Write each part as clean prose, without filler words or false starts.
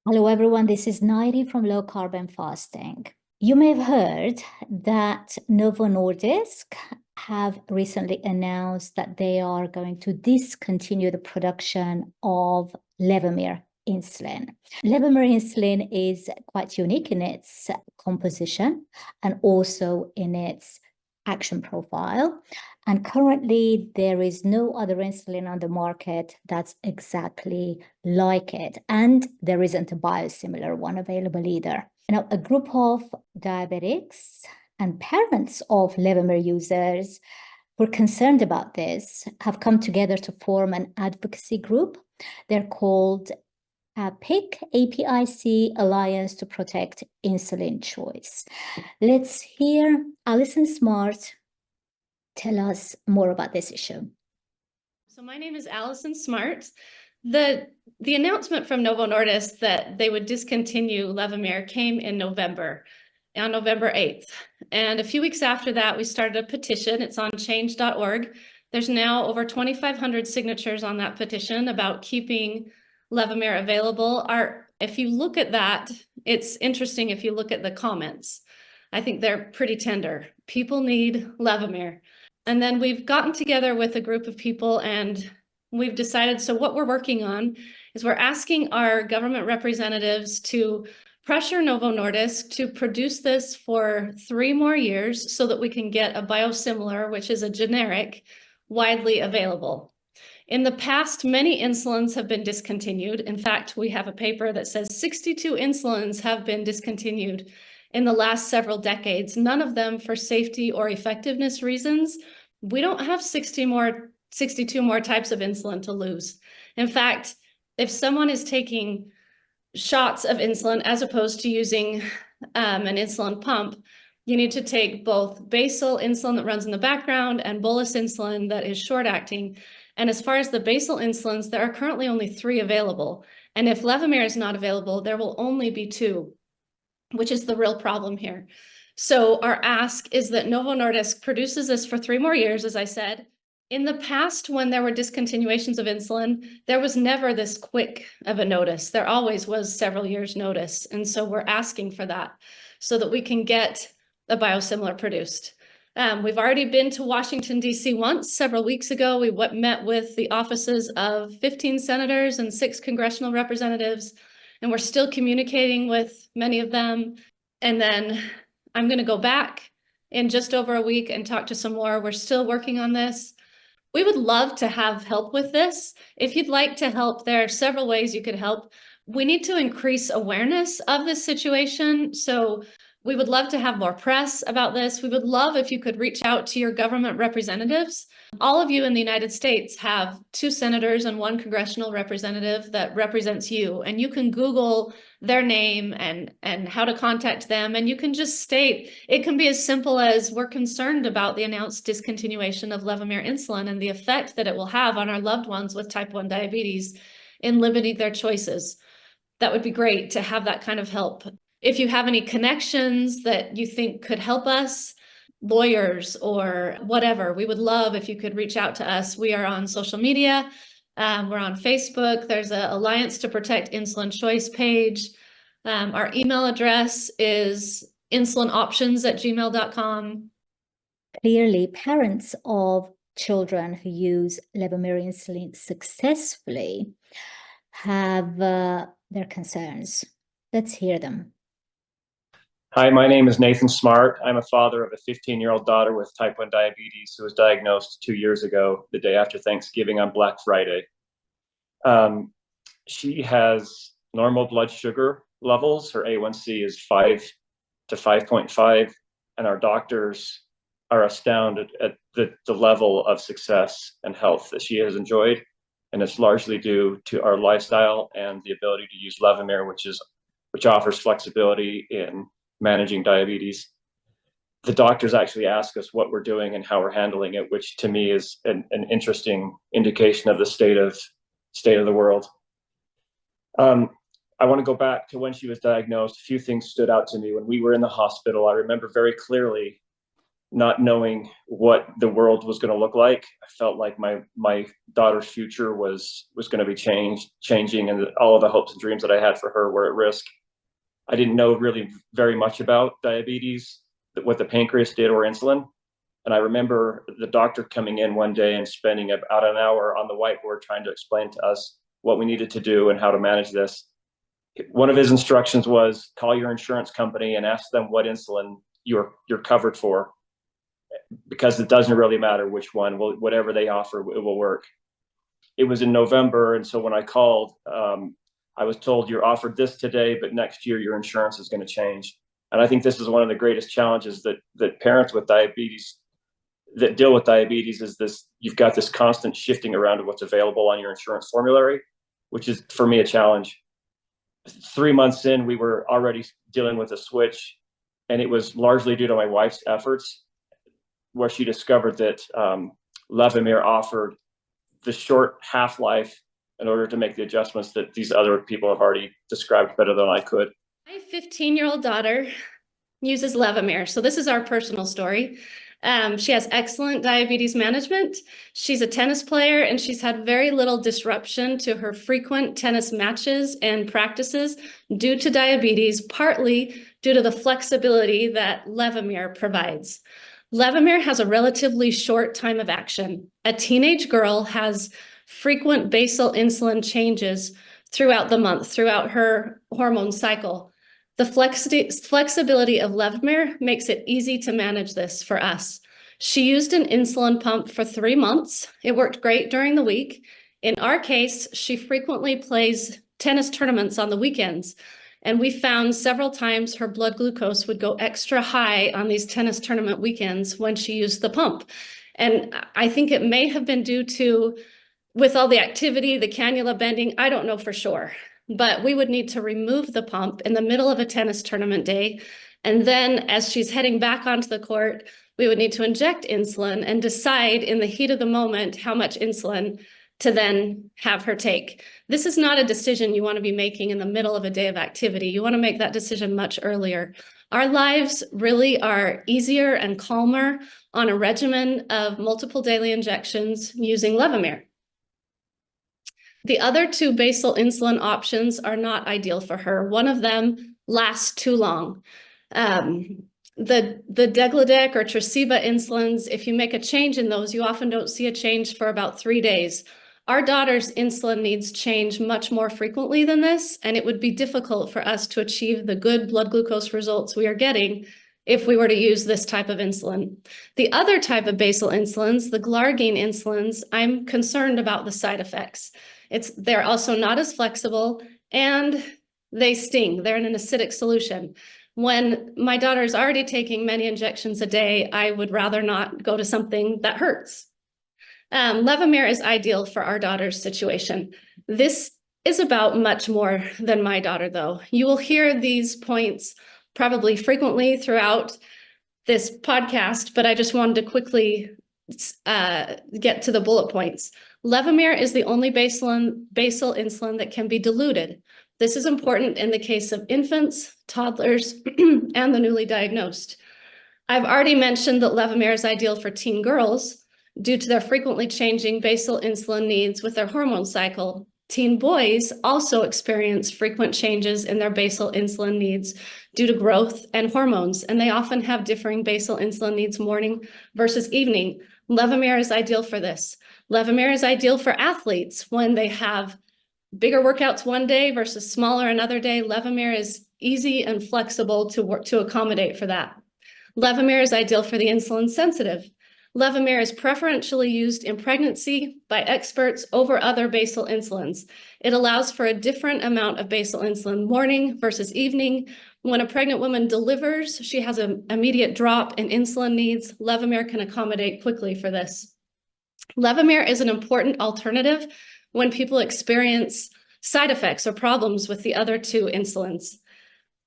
Hello, everyone. This is Nairi from Low Carbon Fasting. You may have heard that Novo Nordisk have recently announced that they are going to discontinue the production of Levemir insulin. Levemir insulin is quite unique in its composition and also in its action profile. And currently, there is no other insulin on the market that's exactly like it. And there isn't a biosimilar one available either. Now, a group of diabetics and parents of Levemir users who are concerned about this have come together to form an advocacy group. They're called PIC, APIC, Alliance to Protect Insulin Choice. Let's hear Alison Smart tell us more about this issue. So my name is Allison Smart. The announcement from Novo Nordisk that they would discontinue Levemir came in November, on November 8th. And a few weeks after that, we started a petition. It's on change.org. There's now over 2,500 signatures on that petition about keeping Levemir available. If you look at that, it's interesting if you look at the comments. I think they're pretty tender. People need Levemir. And then we've gotten together with a group of people and we've decided, so what we're working on is we're asking our government representatives to pressure Novo Nordisk to produce this for 3 more years so that we can get a biosimilar, which is a generic, widely available. In the past, many insulins have been discontinued. In fact, we have a paper that says 62 insulins have been discontinued in the last several decades, none of them for safety or effectiveness reasons. We don't have 62 more types of insulin to lose. In fact, if someone is taking shots of insulin as opposed to using an insulin pump, you need to take both basal insulin that runs in the background and bolus insulin that is short acting. And as far as the basal insulins, there are currently only 3 available. And if Levemir is not available, there will only be 2, which is the real problem here. So our ask is that Novo Nordisk produces this for 3 more years, as I said. In the past, when there were discontinuations of insulin, there was never this quick of a notice. There always was several years notice. And so we're asking for that so that we can get a biosimilar produced. We've already been to Washington, D.C. once, several weeks ago. We met with the offices of 15 senators and 6 congressional representatives, and we're still communicating with many of them. And then I'm going to go back in just over a week and talk to some more. We're still working on this. We would love to have help with this. If you'd like to help, there are several ways you could help. We need to increase awareness of this situation. So we would love to have more press about this. We would love if you could reach out to your government representatives. All of you in the United States have 2 senators and 1 congressional representative that represents you. And you can Google their name and how to contact them. And you can just state, it can be as simple as, we're concerned about the announced discontinuation of Levemir insulin and the effect that it will have on our loved ones with type 1 diabetes in limiting their choices. That would be great to have that kind of help. If you have any connections that you think could help us, lawyers or whatever, we would love if you could reach out to us. We are on social media. We're on Facebook. There's an Alliance to Protect Insulin Choice page. Our email address is insulinoptions@gmail.com. Clearly, parents of children who use Levemir insulin successfully have their concerns. Let's hear them. Hi, my name is Nathan Smart. I'm a father of a 15-year-old daughter with type 1 diabetes who was diagnosed 2 years ago, the day after Thanksgiving on Black Friday. She has normal blood sugar levels. Her A1C is 5 to 5.5, and our doctors are astounded at the level of success and health that she has enjoyed. And it's largely due to our lifestyle and the ability to use Levemir, which offers flexibility in managing diabetes. The doctors actually ask us what we're doing and how we're handling it, which to me is an interesting indication of the state of the world. I want to go back to when she was diagnosed. A few things stood out to me when we were in the hospital. I remember very clearly not knowing what the world was going to look like. I felt like my daughter's future was going to be changing, and all of the hopes and dreams that I had for her were at risk. I didn't know really very much about diabetes, what the pancreas did, or insulin. And I remember the doctor coming in one day and spending about an hour on the whiteboard trying to explain to us what we needed to do and how to manage this. One of his instructions was call your insurance company and ask them what insulin you're covered for, because it doesn't really matter which one. Whatever they offer, it will work. It was in November, and so when I called, I was told you're offered this today, but next year your insurance is going to change. And I think this is one of the greatest challenges that parents with diabetes that deal with diabetes is this: you've got this constant shifting around of what's available on your insurance formulary, which is for me a challenge. 3 months in, we were already dealing with a switch, and it was largely due to my wife's efforts, where she discovered that Levemir offered the short half-life in order to make the adjustments that these other people have already described better than I could. My 15-year-old daughter uses Levemir. So this is our personal story. She has excellent diabetes management. She's a tennis player, and she's had very little disruption to her frequent tennis matches and practices due to diabetes, partly due to the flexibility that Levemir provides. Levemir has a relatively short time of action. A teenage girl has frequent basal insulin changes throughout the month, throughout her hormone cycle. The flexibility of Levemir makes it easy to manage this for us. She used an insulin pump for 3 months. It worked great during the week. In our case, she frequently plays tennis tournaments on the weekends, and we found several times her blood glucose would go extra high on these tennis tournament weekends when she used the pump. And I think it may have been due to, with all the activity, the cannula bending, I don't know for sure. But we would need to remove the pump in the middle of a tennis tournament day. And then as she's heading back onto the court, we would need to inject insulin and decide in the heat of the moment how much insulin to then have her take. This is not a decision you want to be making in the middle of a day of activity. You want to make that decision much earlier. Our lives really are easier and calmer on a regimen of multiple daily injections using Levemir. The other two basal insulin options are not ideal for her. One of them lasts too long. The Degludec or Tresiba insulins, if you make a change in those, you often don't see a change for about 3 days. Our daughter's insulin needs change much more frequently than this, and it would be difficult for us to achieve the good blood glucose results we are getting if we were to use this type of insulin. The other type of basal insulins, the glargine insulins, I'm concerned about the side effects. They're also not as flexible, and they sting. They're in an acidic solution. When my daughter is already taking many injections a day, I would rather not go to something that hurts. Levemir is ideal for our daughter's situation. This is about much more than my daughter, though. You will hear these points probably frequently throughout this podcast, but I just wanted to quickly get to the bullet points. Levemir is the only basal insulin that can be diluted. This is important in the case of infants, toddlers, and the newly diagnosed. I've already mentioned that Levemir is ideal for teen girls due to their frequently changing basal insulin needs with their hormone cycle. Teen boys also experience frequent changes in their basal insulin needs due to growth and hormones, and they often have differing basal insulin needs morning versus evening. Levemir is ideal for this. Levemir is ideal for athletes when they have bigger workouts one day versus smaller another day. Levemir is easy and flexible to accommodate for that. Levemir is ideal for the insulin sensitive. Levemir is preferentially used in pregnancy by experts over other basal insulins. It allows for a different amount of basal insulin morning versus evening. When a pregnant woman delivers, she has an immediate drop in insulin needs. Levemir can accommodate quickly for this. Levemir is an important alternative when people experience side effects or problems with the other two insulins.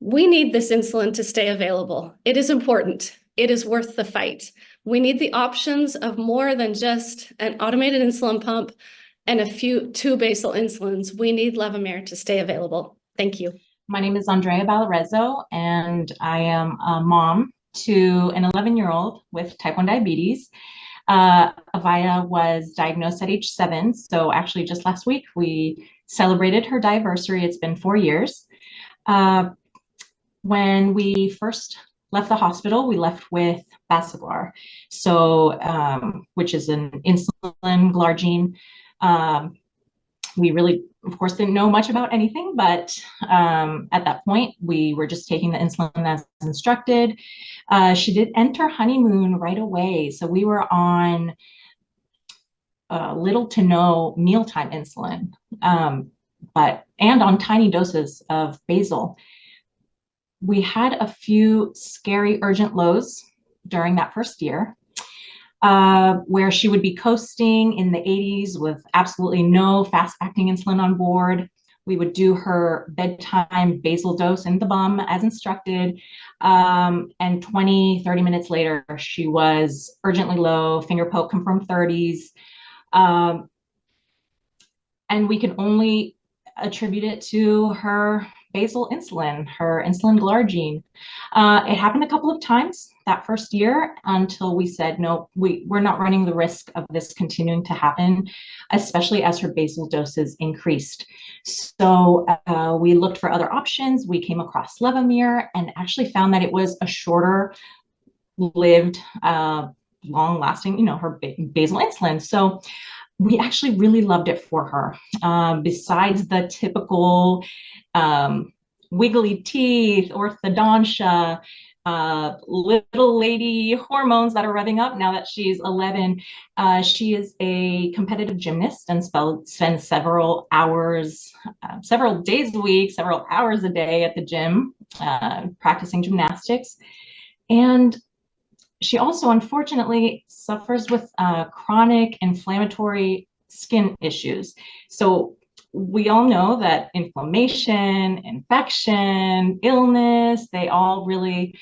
We need this insulin to stay available. It is important. It is worth the fight. We need the options of more than just an automated insulin pump and two basal insulins. We need Levemir to stay available. Thank you. My name is Andrea Balarezzo, and I am a mom to an 11-year-old with type 1 diabetes. Avaya was diagnosed at age 7. So actually just last week, we celebrated her diversity. It's been 4 years. When we first left the hospital, we left with Basaglar, so which is an insulin glargine. We really, of course, didn't know much about anything, but at that point, we were just taking the insulin as instructed. She did enter honeymoon right away, so we were on little to no mealtime insulin, and on tiny doses of basal. We had a few scary urgent lows during that first year, where she would be coasting in the 80s with absolutely no fast-acting insulin on board. We would do her bedtime basal dose in the bum as instructed, and 20, 30 minutes later, she was urgently low, finger poke confirmed 30s, and we could only attribute it to her basal insulin, her insulin glargine. It happened a couple of times that first year until we said, no, we're not running the risk of this continuing to happen, especially as her basal doses increased. So we looked for other options. We came across Levemir and actually found that it was a shorter lived, long lasting, her basal insulin. So we actually really loved it for her. Besides the typical wiggly teeth, orthodontia, little lady hormones that are revving up now that she's 11, she is a competitive gymnast and spends several hours, several days a week, several hours a day at the gym, practicing gymnastics. And she also, unfortunately, suffers with chronic inflammatory skin issues. So we all know that inflammation, infection, illness, they all really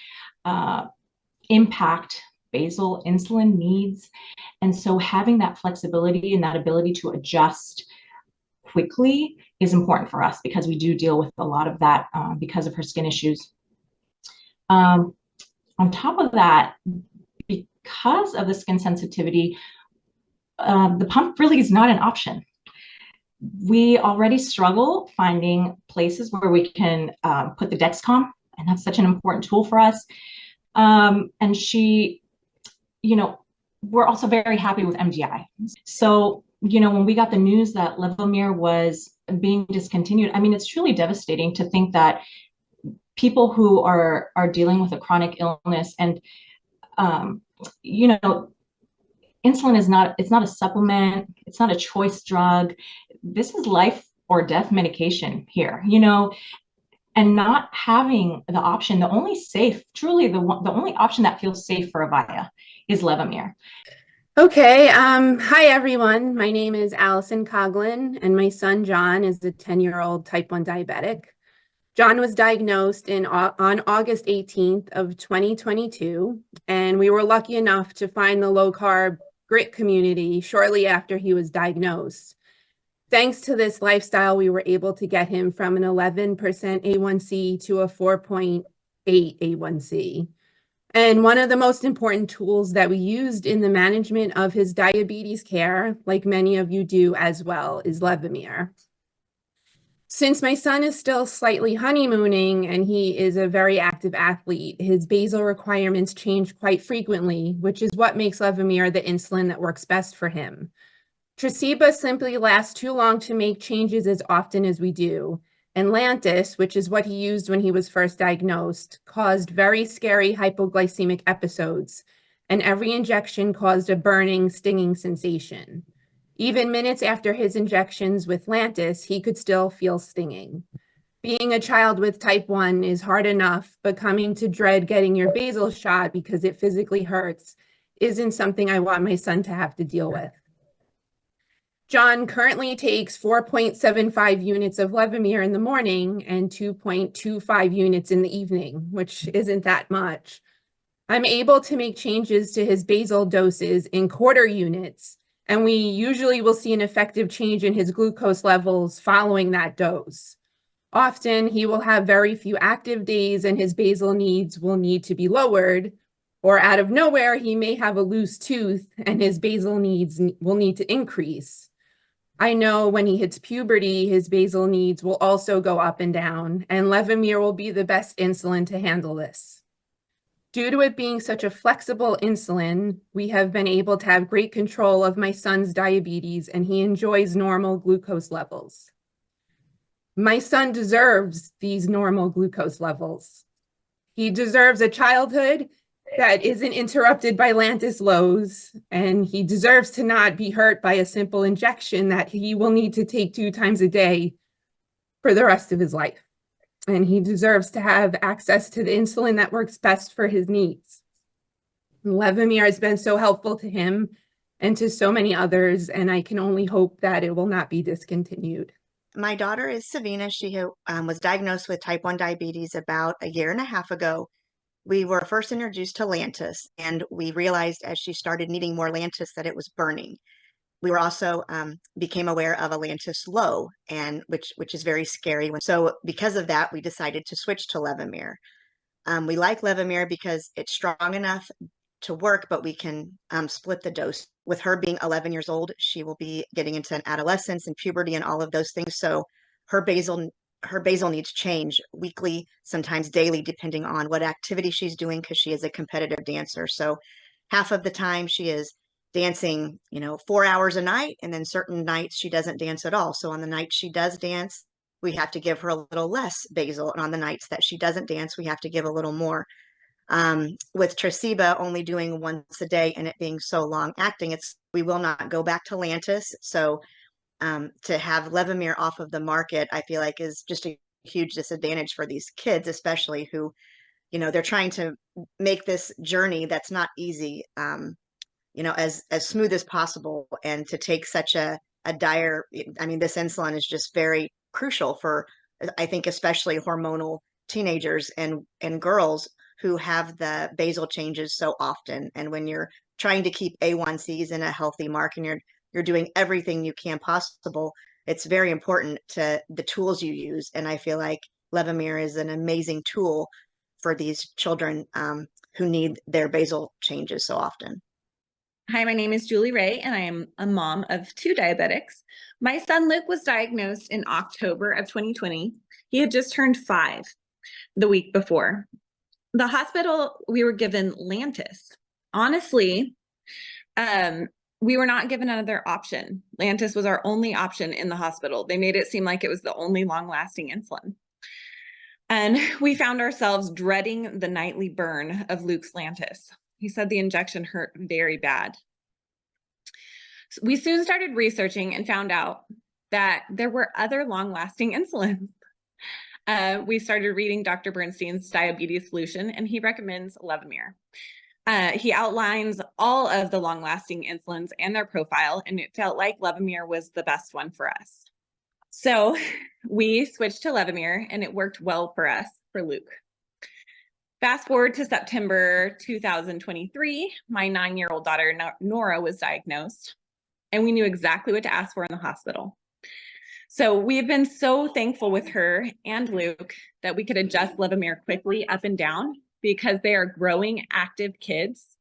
impact basal insulin needs. And so having that flexibility and that ability to adjust quickly is important for us because we do deal with a lot of that because of her skin issues. On top of that, because of the skin sensitivity, the pump really is not an option. We already struggle finding places where we can put the Dexcom, and that's such an important tool for us. And she, we're also very happy with MDI. So, when we got the news that Levemir was being discontinued, I mean, it's truly devastating to think that people who are dealing with a chronic illness and insulin is not, it's not a supplement, it's not a choice drug. This is life or death medication here, and not having the option, the only safe, truly the only option that feels safe for Avaya is Levemir. Okay, hi everyone. My name is Allison Coughlin and my son John is a 10-year-old type 1 diabetic. John was diagnosed on August 18th of 2022, and we were lucky enough to find the low-carb grit community shortly after he was diagnosed. Thanks to this lifestyle, we were able to get him from an 11% A1C to a 4.8 A1C. And one of the most important tools that we used in the management of his diabetes care, like many of you do as well, is Levemir. Since my son is still slightly honeymooning and he is a very active athlete, his basal requirements change quite frequently, which is what makes Levemir the insulin that works best for him. Tresiba simply lasts too long to make changes as often as we do. And Lantus, which is what he used when he was first diagnosed, caused very scary hypoglycemic episodes, and every injection caused a burning, stinging sensation. Even minutes after his injections with Lantus, he could still feel stinging. Being a child with type 1 is hard enough, but coming to dread getting your basal shot because it physically hurts isn't something I want my son to have to deal with. John currently takes 4.75 units of Levemir in the morning and 2.25 units in the evening, which isn't that much. I'm able to make changes to his basal doses in quarter units, and we usually will see an effective change in his glucose levels following that dose. Often he will have very few active days and his basal needs will need to be lowered, Or out of nowhere, he may have a loose tooth and his basal needs will need to increase. I know when he hits puberty, his basal needs will also go up and down, and Levemir will be the best insulin to handle this. Due to it being such a flexible insulin, we have been able to have great control of my son's diabetes, and he enjoys normal glucose levels. My son deserves these normal glucose levels. He deserves a childhood that isn't interrupted by Lantus lows, and he deserves to not be hurt by a simple injection that he will need to take 2 times a day for the rest of his life. And he deserves to have access to the insulin that works best for his needs. Levemir has been so helpful to him and to so many others, and I can only hope that it will not be discontinued. My daughter is Savina. She was diagnosed with type 1 diabetes about a year and a half ago. We were first introduced to Lantus, and we realized as she started needing more Lantus that it was burning. We were also became aware of a Lantus low, and which is very scary. So because of that, we decided to switch to Levemir. We like Levemir because it's strong enough to work, but we can split the dose. With her being 11 years old, she will be getting into an adolescence and puberty and all of those things. So her basal needs change weekly, sometimes daily, depending on what activity she's doing, because she is a competitive dancer. So half of the time she is dancing, 4 hours a night, and then certain nights she doesn't dance at all. So on the nights she does dance, we have to give her a little less basal, and on the nights that she doesn't dance, we have to give a little more. With Tresiba only doing once a day and it being so long acting, we will not go back to Lantus. So to have Levemir off of the market, I feel like is just a huge disadvantage for these kids, especially who, they're trying to make this journey that's not easy, as smooth as possible. And to take such a dire, this insulin is just very crucial for, I think, especially hormonal teenagers and girls who have the basal changes so often. And when you're trying to keep A1Cs in a healthy mark and you're doing everything you can possible, it's very important to the tools you use. And I feel like Levemir is an amazing tool for these children who need their basal changes so often. Hi, my name is Julie Ray, and I am a mom of 2 diabetics. My son Luke was diagnosed in October of 2020. He had just turned 5 the week before. The hospital, we were given Lantus. Honestly, we were not given another option. Lantus was our only option in the hospital. They made it seem like it was the only long-lasting insulin. And we found ourselves dreading the nightly burn of Luke's Lantus. He said the injection hurt very bad. So we soon started researching and found out that there were other long-lasting insulins. We started reading Dr. Bernstein's Diabetes Solution, and he recommends Levemir. He outlines all of the long-lasting insulins and their profile, and it felt like Levemir was the best one for us. So we switched to Levemir, and it worked well for us, for Luke. Fast forward to September 2023, my 9-year-old daughter, Nora, was diagnosed, and we knew exactly what to ask for in the hospital. So we've been so thankful with her and Luke that we could adjust Levemir quickly up and down because they are growing, active kids.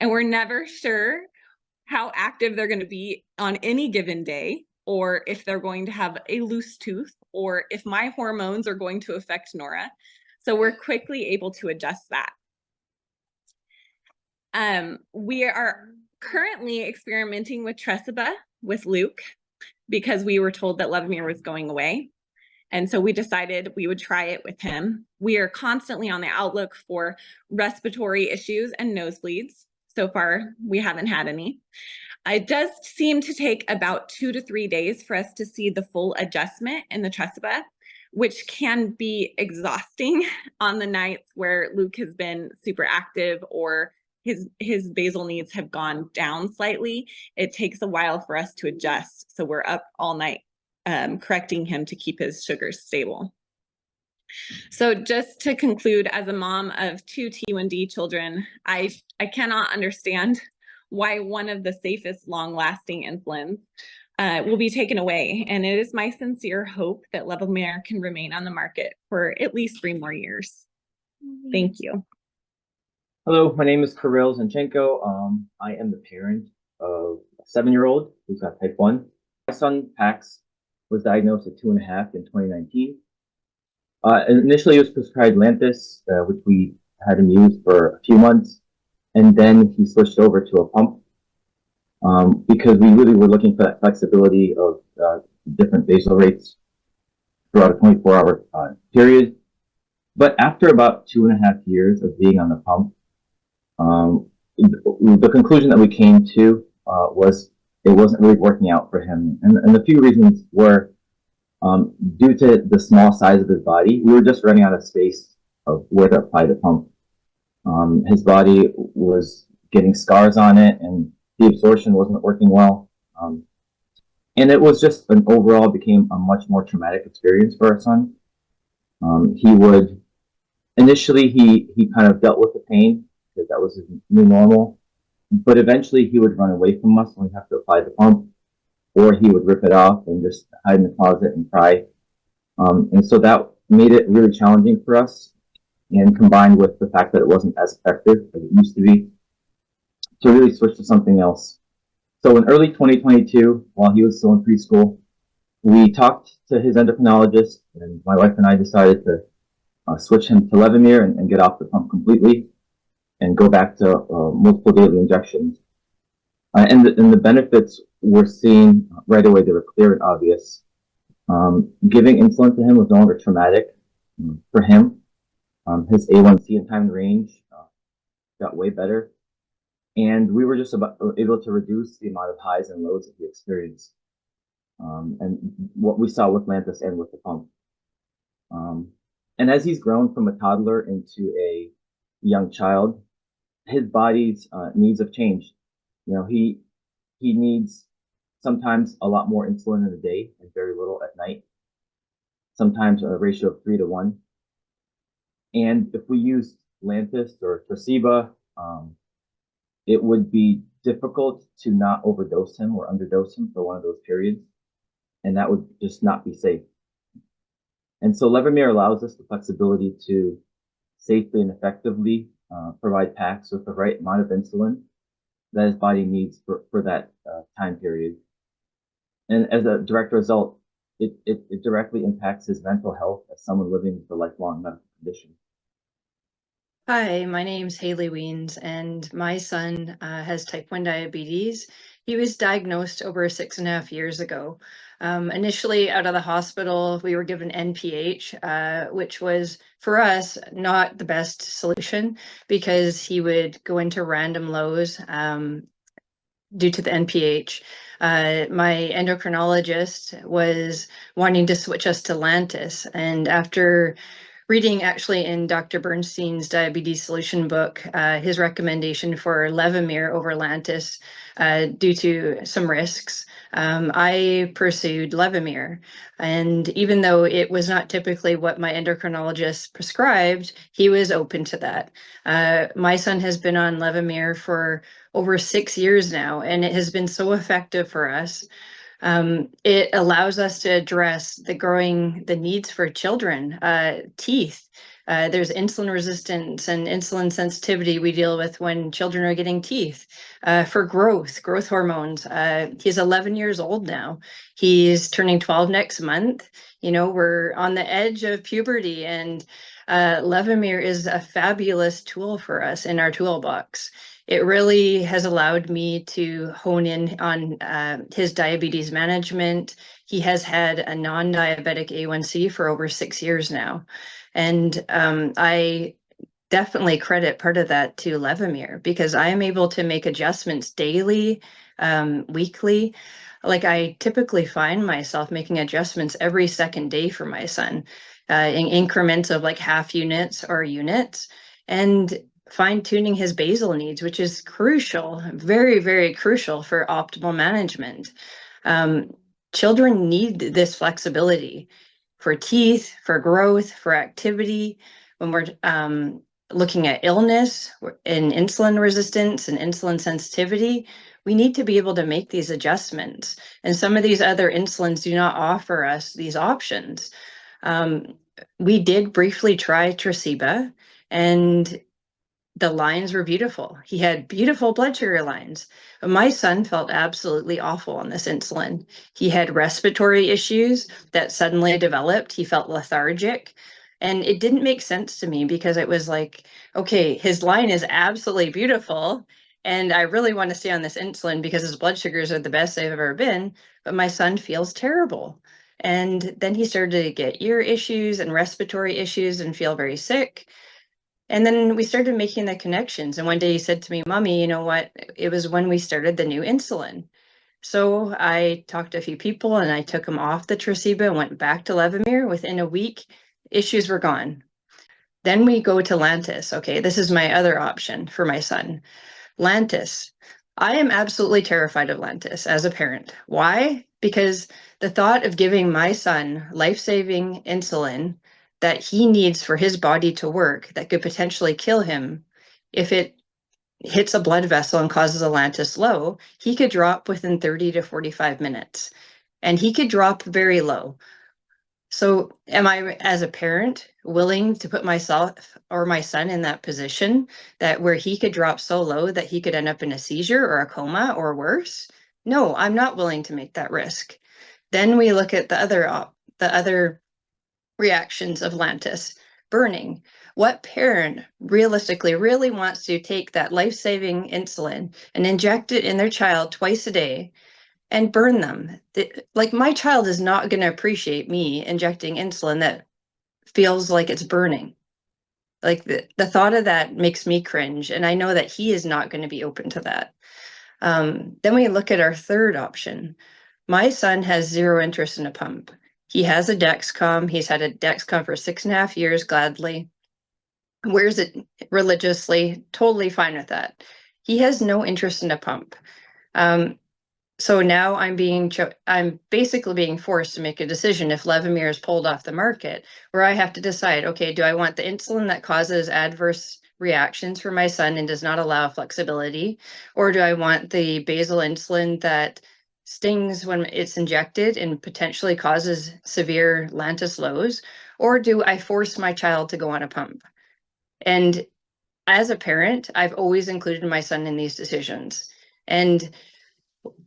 And we're never sure how active they're going to be on any given day, or if they're going to have a loose tooth, or if my hormones are going to affect Nora. So we're quickly able to adjust that. We are currently experimenting with Tresiba with Luke, because we were told that Levemir was going away. And so we decided we would try it with him. We are constantly on the outlook for respiratory issues and nosebleeds. So far, we haven't had any. It does seem to take about 2 to 3 days for us to see the full adjustment in the Tresiba, which can be exhausting on the nights where Luke has been super active or his basal needs have gone down slightly. It takes a while for us to adjust. So we're up all night correcting him to keep his sugars stable. So just to conclude, as a mom of 2 T1D children, I cannot understand why one of the safest long-lasting insulins will be taken away. And it is my sincere hope that Levemir can remain on the market for at least 3 more years. Thank you. Hello, my name is Kirill Zinchenko. I am the parent of a 7-year-old who's got type 1. My son, Pax, was diagnosed at 2.5 in 2019. Initially, he was prescribed Lantus, which we had him use for a few months, and then he switched over to a pump because we really were looking for that flexibility of different basal rates throughout a 24-hour period. But after about 2.5 years of being on the pump, the conclusion that we came to was it wasn't really working out for him. And the few reasons were due to the small size of his body, we were just running out of space of where to apply the pump. His body was getting scars on it, and the absorption wasn't working well. And it was just an overall became a much more traumatic experience for our son. Initially he kind of dealt with the pain because that was his new normal, but eventually he would run away from us when we have to apply the pump, or he would rip it off and just hide in the closet and cry. And so that made it really challenging for us, and combined with the fact that it wasn't as effective as it used to be, to really switch to something else. So in early 2022, while he was still in preschool, we talked to his endocrinologist, and my wife and I decided to switch him to Levemir and get off the pump completely and go back to multiple daily injections. And the benefits we're seeing right away, they were clear and obvious. Giving insulin to him was no longer traumatic for him. His A1C and time in range got way better. And we were just able to reduce the amount of highs and lows that he experienced. And what we saw with Lantus and with the pump. And as he's grown from a toddler into a young child, his body's needs have changed. You know, he needs sometimes a lot more insulin in a day and very little at night. Sometimes a ratio of 3 to 1. And if we use Lantus or Tresiba, it would be difficult to not overdose him or underdose him for one of those periods, and that would just not be safe. And so Levemir allows us the flexibility to safely and effectively provide Pax with the right amount of insulin that his body needs for that time period. And as a direct result, it directly impacts his mental health as someone living with a lifelong medical condition. Hi, my name's Haley Weens, and my son has type 1 diabetes. He was diagnosed over 6.5 years ago. Initially out of the hospital, we were given NPH, which was for us not the best solution because he would go into random lows due to the NPH. My endocrinologist was wanting to switch us to Lantus, and after reading actually in Dr. Bernstein's diabetes solution book, his recommendation for Levemir over Lantus due to some risks, I pursued Levemir. And even though it was not typically what my endocrinologist prescribed, he was open to that. My son has been on Levemir for over 6 years now, and it has been so effective for us. It allows us to address the needs for children, teeth. There's insulin resistance and insulin sensitivity we deal with when children are getting teeth. For growth hormones. He's 11 years old now. He's turning 12 next month. You know, we're on the edge of puberty, and Levemir is a fabulous tool for us in our toolbox. It really has allowed me to hone in on his diabetes management. He has had a non-diabetic A1C for over 6 years now. And I definitely credit part of that to Levemir because I am able to make adjustments daily, weekly. Like I typically find myself making adjustments every second day for my son in increments of like half units or units. And fine-tuning his basal needs, which is crucial, very, very crucial for optimal management. Children need this flexibility for teeth, for growth, for activity. When we're looking at illness and insulin resistance and insulin sensitivity, we need to be able to make these adjustments. And some of these other insulins do not offer us these options. We did briefly try Tresiba, and the lines were beautiful. He had beautiful blood sugar lines. But my son felt absolutely awful on this insulin. He had respiratory issues that suddenly developed. He felt lethargic. And it didn't make sense to me because it was like, okay, his line is absolutely beautiful. And I really want to stay on this insulin because his blood sugars are the best they've ever been. But my son feels terrible. And then he started to get ear issues and respiratory issues and feel very sick. And then we started making the connections. And one day he said to me, Mommy, you know what? It was when we started the new insulin. So I talked to a few people and I took him off the Tresiba and went back to Levemir. Within a week, issues were gone. Then we go to Lantus. Okay, this is my other option for my son. Lantus. I am absolutely terrified of Lantus as a parent. Why? Because the thought of giving my son life-saving insulin that he needs for his body to work that could potentially kill him if it hits a blood vessel and causes a Lantus low, he could drop within 30 to 45 minutes. And he could drop very low. So am I, as a parent, willing to put myself or my son in that position that where he could drop so low that he could end up in a seizure or a coma or worse? No, I'm not willing to make that risk. Then we look at the other reactions of Lantus. Burning. What parent realistically really wants to take that life-saving insulin and inject it in their child twice a day and burn them? Like, my child is not going to appreciate me injecting insulin that feels like it's burning. Like, the thought of that makes me cringe. And I know that he is not going to be open to that. Then we look at our third option. My son has zero interest in a pump. He has a Dexcom. He's had a Dexcom for 6.5 years, gladly. Wears it religiously, totally fine with that. He has no interest in a pump. So now I'm basically being forced to make a decision if Levemir is pulled off the market, where I have to decide, okay, do I want the insulin that causes adverse reactions for my son and does not allow flexibility? Or do I want the basal insulin that stings when it's injected and potentially causes severe Lantus lows? Or do I force my child to go on a pump? And as a parent, I've always included my son in these decisions. And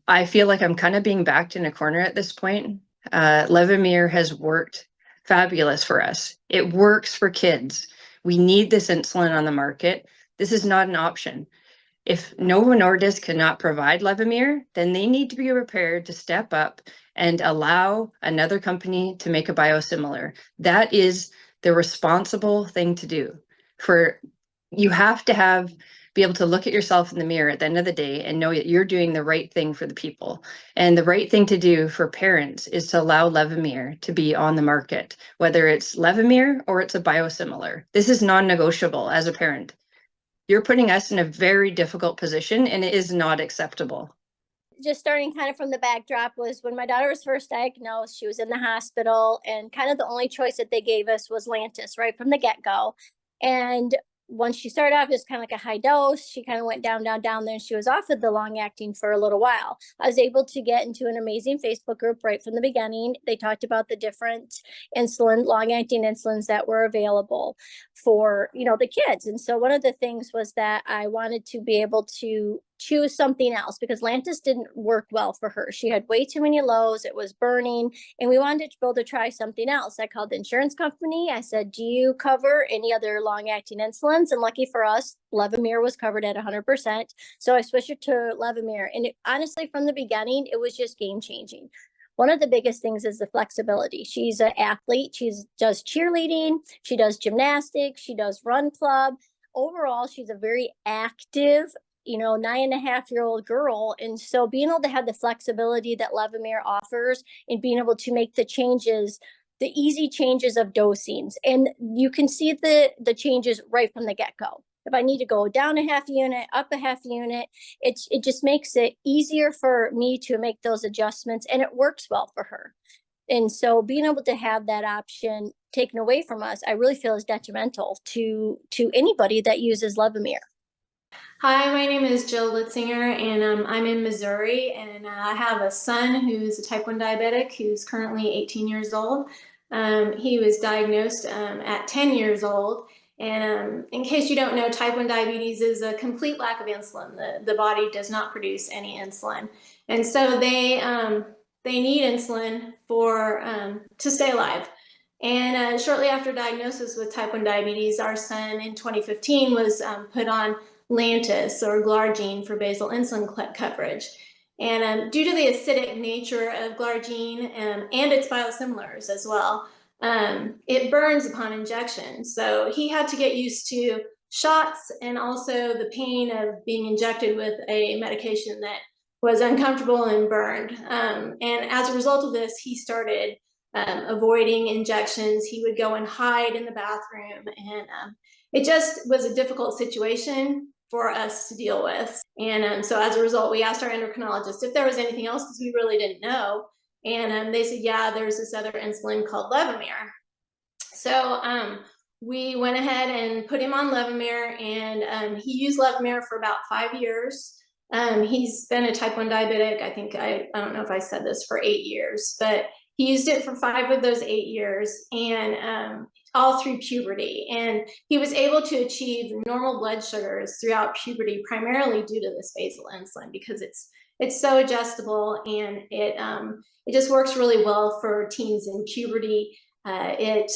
I feel like I'm kind of being backed in a corner at this point. Levemir has worked fabulous for us. It works for kids. We need this insulin on the market. This is not an option. If Novo Nordisk cannot provide Levemir, then they need to be prepared to step up and allow another company to make a biosimilar. That is the responsible thing to do. You have to be able to look at yourself in the mirror at the end of the day and know that you're doing the right thing for the people. And the right thing to do for parents is to allow Levemir to be on the market, whether it's Levemir or it's a biosimilar. This is non-negotiable as a parent. You're putting us in a very difficult position, and it is not acceptable. Just starting kind of from the backdrop was when my daughter was first diagnosed, she was in the hospital, and kind of the only choice that they gave us was Lantus right from the get-go. And once she started off, it was kind of like a high dose. She kind of went down, then she was off of the long acting for a little while. I was able to get into an amazing Facebook group right from the beginning. They talked about the different long acting insulins that were available for, the kids. And so one of the things was that I wanted to be able to choose something else because Lantus didn't work well for her. She had way too many lows. It was burning, and we wanted to be able to try something else. I called the insurance company. I said, do you cover any other long acting insulins? And lucky for us, Levemir was covered at 100%. So I switched it to Levemir. And honestly, from the beginning, it was just game changing. One of the biggest things is the flexibility. She's an athlete. She does cheerleading. She does gymnastics. She does run club. Overall, she's a very active 9.5-year-old girl. And so being able to have the flexibility that Levemir offers and being able to make the changes, the easy changes of dosings. And you can see the changes right from the get-go. If I need to go down a half unit, up a half unit, it just makes it easier for me to make those adjustments, and it works well for her. And so being able to have that option taken away from us, I really feel is detrimental to anybody that uses Levemir. Hi, my name is Jill Litzinger, and I'm in Missouri, and I have a son who's a type 1 diabetic who's currently 18 years old. He was diagnosed at 10 years old, And in case you don't know, type 1 diabetes is a complete lack of insulin. The body does not produce any insulin. And so they need insulin to stay alive. And shortly after diagnosis with type 1 diabetes, our son in 2015 was put on Lantus or Glargine for basal insulin coverage. And due to the acidic nature of Glargine and its biosimilars as well, it burns upon injection. So he had to get used to shots and also the pain of being injected with a medication that was uncomfortable and burned. And as a result of this, he started avoiding injections. He would go and hide in the bathroom, and it just was a difficult situation for us to deal with. And so as a result, we asked our endocrinologist if there was anything else, because we really didn't know. And they said, yeah, there's this other insulin called Levemir. So we went ahead and put him on Levemir, and he used Levemir for about 5 years. He's been a type 1 diabetic. I think, I don't know if I said this, for 8 years, but he used it for 5 of those 8 years, and all through puberty. And he was able to achieve normal blood sugars throughout puberty, primarily due to this basal insulin, because it's so adjustable, and it just works really well for teens in puberty. It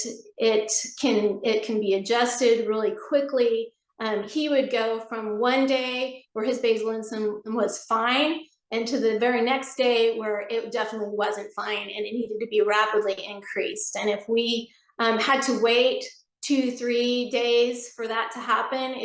can be adjusted really quickly. He would go from one day where his basal insulin was fine, and to the very next day where it definitely wasn't fine and it needed to be rapidly increased. And if we had to wait 2-3 days for that to happen,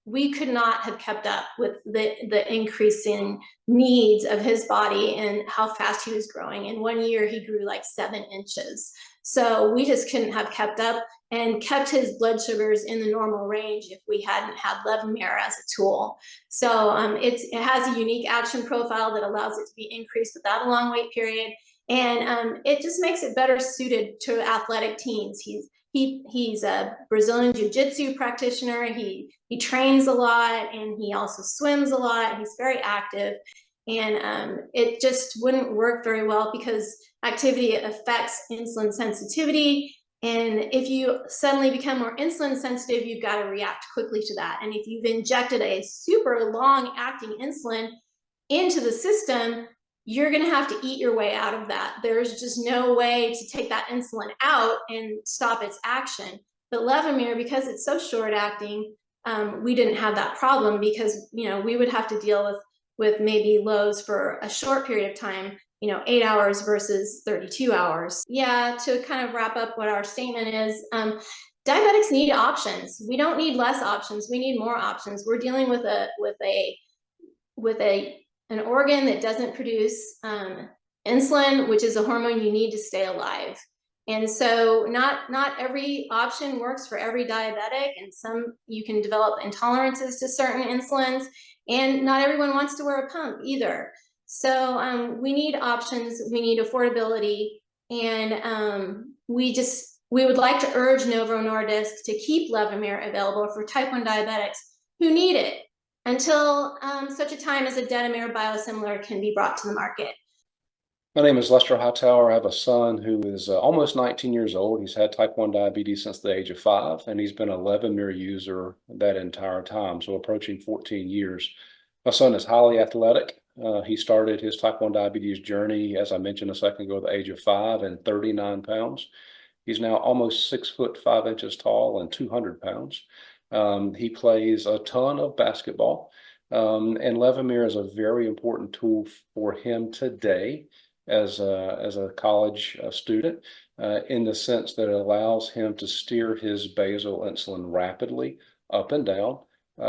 we could not have kept up with the increasing needs of his body and how fast he was growing. In 1 year, he grew like 7 inches. So we just couldn't have kept up and kept his blood sugars in the normal range if we hadn't had Levemir as a tool. So it has a unique action profile that allows it to be increased without a long wait period. And it just makes it better suited to athletic teens. He's a Brazilian Jiu-Jitsu practitioner. He trains a lot, and he also swims a lot. He's very active. And it just wouldn't work very well because activity affects insulin sensitivity. And if you suddenly become more insulin sensitive, you've got to react quickly to that. And if you've injected a super long acting insulin into the system, you're going to have to eat your way out of that. There's just no way to take that insulin out and stop its action. But Levemir, because it's so short acting, we didn't have that problem, because we would have to deal with maybe lows for a short period of time, 8 hours versus 32 hours. Yeah, to kind of wrap up what our statement is, diabetics need options. We don't need less options. We need more options. We're dealing with an organ that doesn't produce insulin, which is a hormone you need to stay alive. And so not every option works for every diabetic, and you can develop intolerances to certain insulins, and not everyone wants to wear a pump either. So we need options, we need affordability, and we would like to urge Novo Nordisk to keep Levemir available for type 1 diabetics who need it until such a time as a Detemir biosimilar can be brought to the market. My name is Lester Hightower. I have a son who is almost 19 years old. He's had type 1 diabetes since the age of 5, and he's been a Levemir user that entire time, so approaching 14 years. My son is highly athletic. He started his type 1 diabetes journey, as I mentioned a second ago, at the age of 5 and 39 pounds. He's now almost 6 foot 5 inches tall and 200 pounds. He plays a ton of basketball, and Levemir is a very important tool for him today as a college student, in the sense that it allows him to steer his basal insulin rapidly up and down,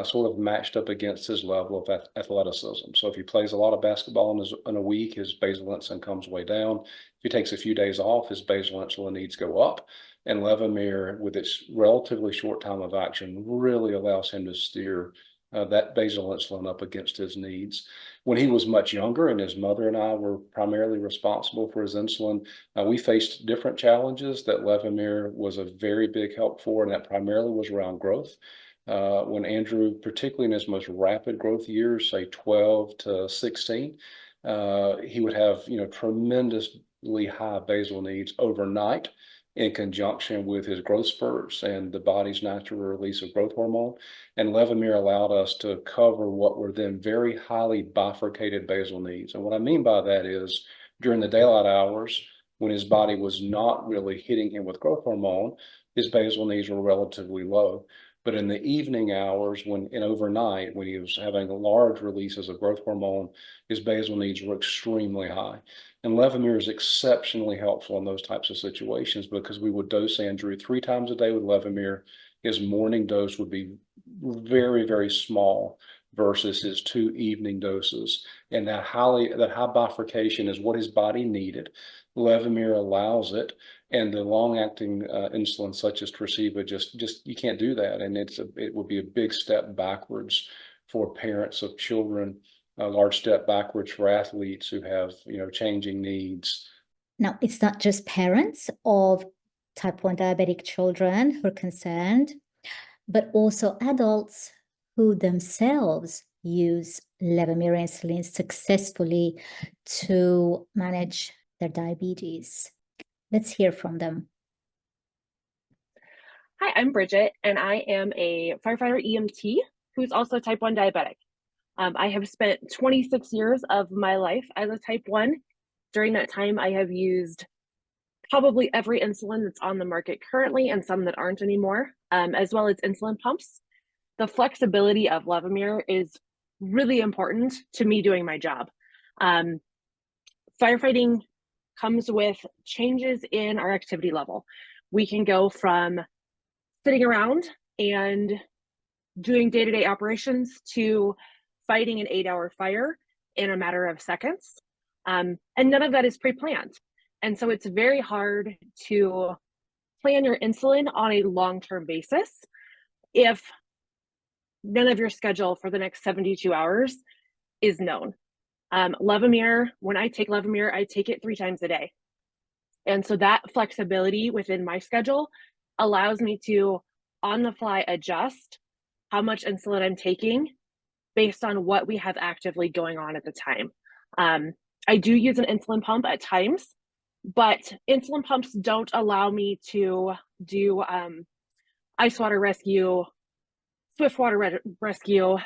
sort of matched up against his level of athleticism. So if he plays a lot of basketball in a week, his basal insulin comes way down. If he takes a few days off, his basal insulin needs go up. And Levemir, with its relatively short time of action, really allows him to steer that basal insulin up against his needs. When he was much younger and his mother and I were primarily responsible for his insulin, we faced different challenges that Levemir was a very big help for, and that primarily was around growth. When Andrew, particularly in his most rapid growth years, say 12 to 16, he would have tremendously high basal needs overnight. in conjunction with his growth spurts and the body's natural release of growth hormone. And Levemir allowed us to cover what were then very highly bifurcated basal needs. And what I mean by that is during the daylight hours, when his body was not really hitting him with growth hormone, his basal needs were relatively low. But in the evening hours, and overnight, when he was having large releases of growth hormone, his basal needs were extremely high. And Levemir is exceptionally helpful in those types of situations because we would dose Andrew 3 times a day with Levemir. His morning dose would be very, very small versus his 2 evening doses. And that high bifurcation is what his body needed. Levemir allows it. And the long-acting insulin, such as Tresiba, just you can't do that, and it would be a big step backwards for parents of children, a large step backwards for athletes who have changing needs. Now, it's not just parents of type 1 diabetic children who are concerned, but also adults who themselves use Levemir insulin successfully to manage their diabetes. Let's hear from them. Hi, I'm Bridget, and I am a firefighter EMT who's also type 1 diabetic. I have spent 26 years of my life as a type 1. During that time, I have used probably every insulin that's on the market currently and some that aren't anymore, as well as insulin pumps. The flexibility of Levemir is really important to me doing my job. Firefighting comes with changes in our activity level. We can go from sitting around and doing day-to-day operations to fighting an 8-hour fire in a matter of seconds. And none of that is pre-planned. And so it's very hard to plan your insulin on a long-term basis if none of your schedule for the next 72 hours is known. Levemir, when I take Levemir, I take it 3 times a day. And so that flexibility within my schedule allows me to, on the fly, adjust how much insulin I'm taking based on what we have actively going on at the time. I do use an insulin pump at times, but insulin pumps don't allow me to do ice water rescue, swift water rescue,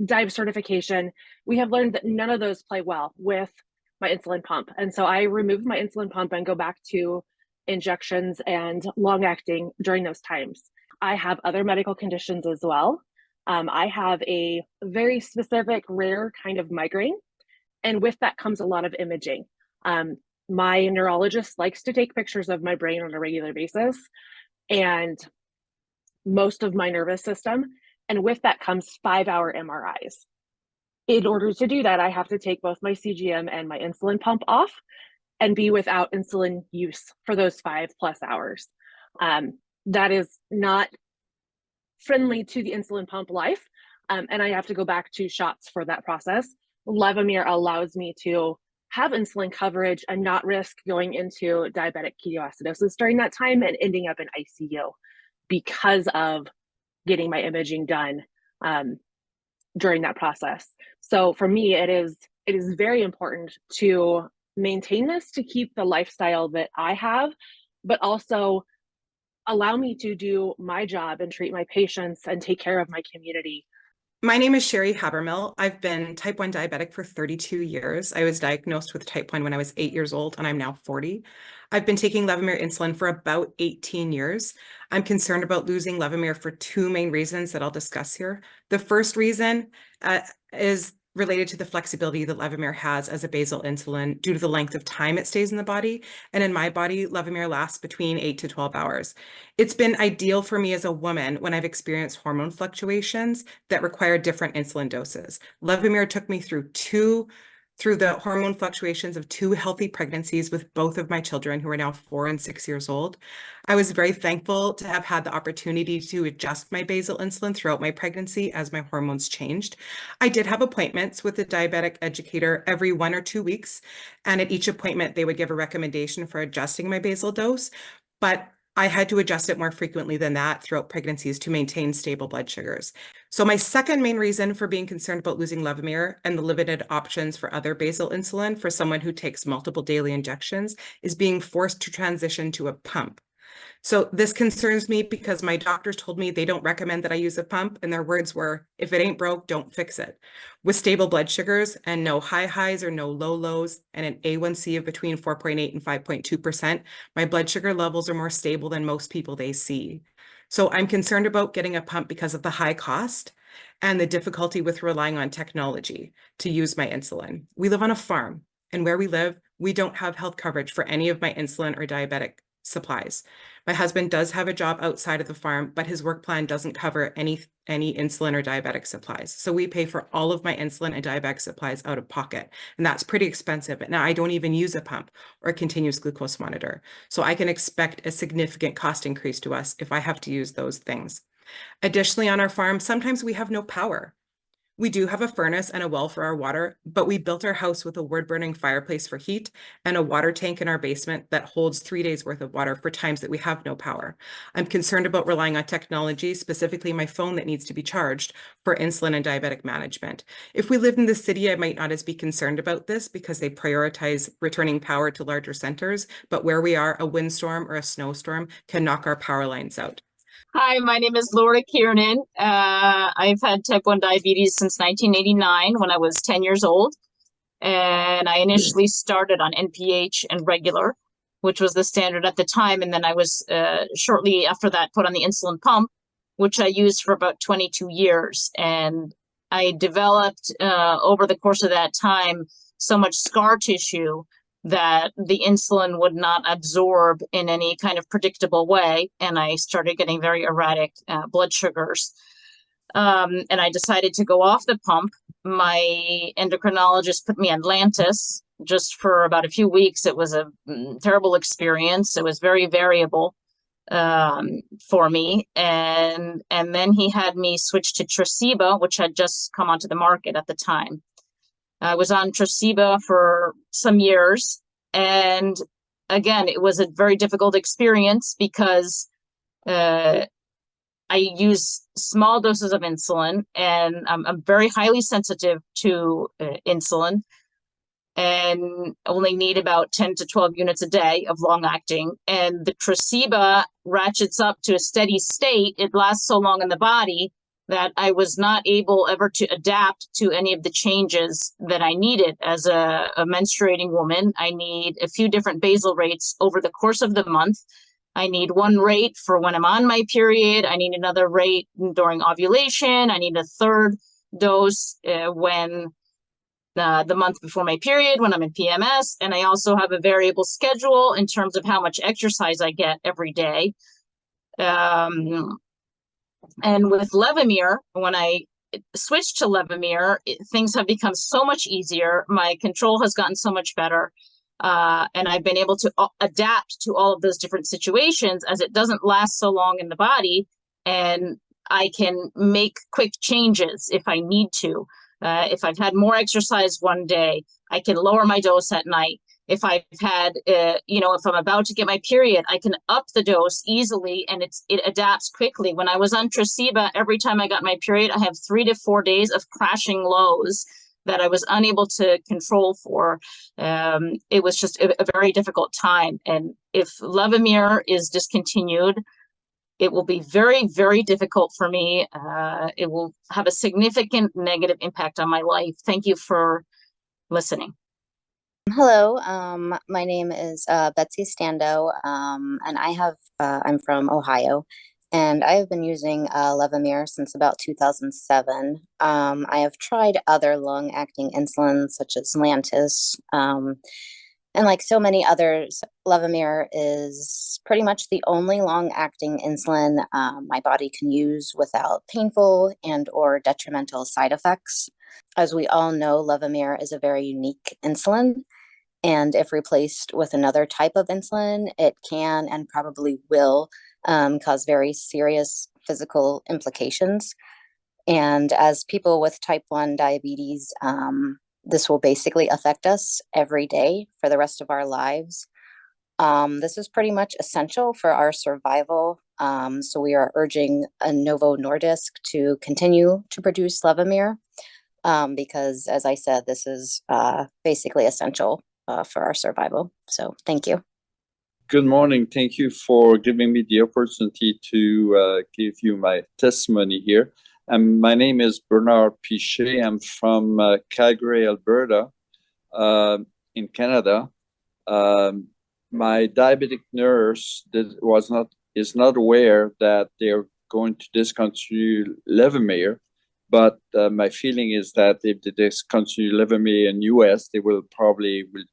dive certification. We have learned that none of those play well with my insulin pump. And so I remove my insulin pump and go back to injections and long acting during those times. I have other medical conditions as well. I have a very specific, rare kind of migraine. And with that comes a lot of imaging. My neurologist likes to take pictures of my brain on a regular basis and most of my nervous system. And with that comes 5-hour MRIs. In order to do that, I have to take both my CGM and my insulin pump off and be without insulin use for those 5+ hours. That is not friendly to the insulin pump life. And I have to go back to shots for that process. Levemir allows me to have insulin coverage and not risk going into diabetic ketoacidosis during that time and ending up in ICU because of getting my imaging done during that process. So for me, it is very important to maintain this, to keep the lifestyle that I have, but also allow me to do my job and treat my patients and take care of my community. My name is Sherry Habermill. I've been type 1 diabetic for 32 years. I was diagnosed with type 1 when I was 8 years old, and I'm now 40. I've been taking Levemir insulin for about 18 years. I'm concerned about losing Levemir for 2 main reasons that I'll discuss here. The first reason is related to the flexibility that Levemir has as a basal insulin due to the length of time it stays in the body. And in my body, Levemir lasts between 8 to 12 hours. It's been ideal for me as a woman when I've experienced hormone fluctuations that require different insulin doses. Levemir took me through the hormone fluctuations of 2 healthy pregnancies with both of my children, who are now 4 and 6 years old. I was very thankful to have had the opportunity to adjust my basal insulin throughout my pregnancy as my hormones changed. I did have appointments with a diabetic educator every 1 or 2 weeks, and at each appointment, they would give a recommendation for adjusting my basal dose. But I had to adjust it more frequently than that throughout pregnancies to maintain stable blood sugars. So my second main reason for being concerned about losing Levemir and the limited options for other basal insulin for someone who takes multiple daily injections is being forced to transition to a pump. So this concerns me because my doctors told me they don't recommend that I use a pump, and their words were, if it ain't broke, don't fix it. With stable blood sugars and no high highs or no low lows and an A1C of between 4.8 and 5.2%, my blood sugar levels are more stable than most people they see. So I'm concerned about getting a pump because of the high cost and the difficulty with relying on technology to use my insulin. We live on a farm, and where we live, we don't have health coverage for any of my insulin or diabetic supplies. My husband does have a job outside of the farm, but his work plan doesn't cover any insulin or diabetic supplies. So we pay for all of my insulin and diabetic supplies out of pocket, and that's pretty expensive. Now I don't even use a pump or a continuous glucose monitor. So I can expect a significant cost increase to us if I have to use those things. Additionally, on our farm, sometimes we have no power. We do have a furnace and a well for our water, but we built our house with a wood-burning fireplace for heat and a water tank in our basement that holds 3 days worth of water for times that we have no power. I'm concerned about relying on technology, specifically my phone that needs to be charged for insulin and diabetic management. If we lived in the city, I might not as be concerned about this because they prioritize returning power to larger centers, but where we are, a windstorm or a snowstorm can knock our power lines out. Hi, my name is Laura Kiernan. I've had type 1 diabetes since 1989 when I was 10 years old. And I initially started on NPH and regular, which was the standard at the time. And then I was shortly after that put on the insulin pump, which I used for about 22 years. And I developed over the course of that time so much scar tissue that the insulin would not absorb in any kind of predictable way. And I started getting very erratic blood sugars. And I decided to go off the pump. My endocrinologist put me on Lantus just for about a few weeks. It was a terrible experience. It was very variable for me. And then he had me switch to Tresiba, which had just come onto the market at the time. I was on Tresiba for some years, and again, it was a very difficult experience because I use small doses of insulin, and I'm very highly sensitive to insulin, and only need about 10 to 12 units a day of long acting. And the Tresiba ratchets up to a steady state. It lasts so long in the body that I was not able ever to adapt to any of the changes that I needed. As a menstruating woman, I need a few different basal rates over the course of the month. I need one rate for when I'm on my period. I need another rate during ovulation. I need a third dose when the month before my period, when I'm in PMS. And I also have a variable schedule in terms of how much exercise I get every day. And with Levemir, when I switched to Levemir, things have become so much easier. My control has gotten so much better. And I've been able to adapt to all of those different situations as it doesn't last so long in the body. And I can make quick changes if I need to. If I've had more exercise one day, I can lower my dose at night. If I've had, if I'm about to get my period, I can up the dose easily, and it adapts quickly. When I was on Tresiba, every time I got my period, I have 3 to 4 days of crashing lows that I was unable to control for. It was just a very difficult time. And if Levemir is discontinued, it will be very, very difficult for me. It will have a significant negative impact on my life. Thank you for listening. Hello, my name is Betsy Stando, and I'm from Ohio, and I have been using Levemir since about 2007. I have tried other long-acting insulins such as Lantus, and like so many others, Levemir is pretty much the only long-acting insulin my body can use without painful and or detrimental side effects. As we all know, Levemir is a very unique insulin. And if replaced with another type of insulin, it can and probably will cause very serious physical implications. And as people with type 1 diabetes, this will basically affect us every day for the rest of our lives. This is pretty much essential for our survival. So we are urging Novo Nordisk to continue to produce Levemir because, as I said, this is basically essential for our survival. So thank you. Good morning. Thank you for giving me the opportunity to give you my testimony here. My name is Bernard Pichet. I'm from Calgary, Alberta, in Canada. My diabetic nurse is not aware that they're going to discontinue Levemir, but my feeling is that if they discontinue Levemir in US, they will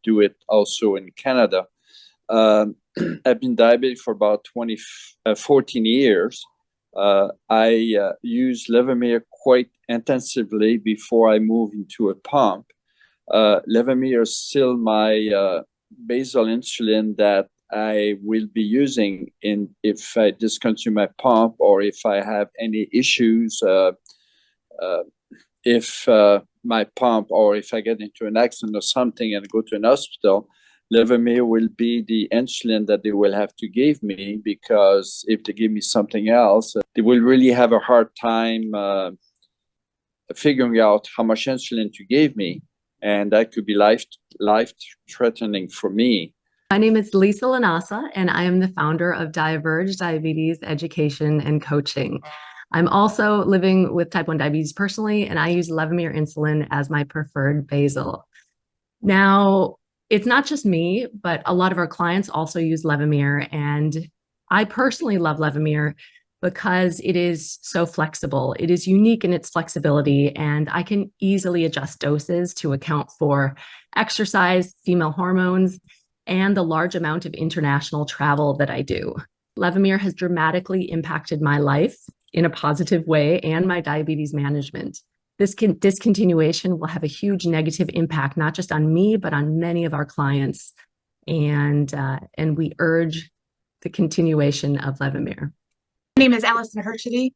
do it also in Canada. I've been diabetic for about 14 years. I use Levemir quite intensively before I move into a pump. Levemir is still my basal insulin that I will be using if I discontinue my pump or if I have any issues, if my pump or if I get into an accident or something and go to an hospital. Levemir will be the insulin that they will have to give me, because if they give me something else, they will really have a hard time figuring out how much insulin to give me. And that could be life-threatening for me. My name is Lisa Lanasa, and I am the founder of Diverge Diabetes Education and Coaching. I'm also living with type 1 diabetes personally, and I use Levemir insulin as my preferred basal. Now, it's not just me, but a lot of our clients also use Levemir, and I personally love Levemir because it is so flexible. It is unique in its flexibility, and I can easily adjust doses to account for exercise, female hormones, and the large amount of international travel that I do. Levemir has dramatically impacted my life in a positive way and my diabetes management. This discontinuation will have a huge negative impact, not just on me, but on many of our clients. And we urge the continuation of Levemir. My name is Allison Herchety.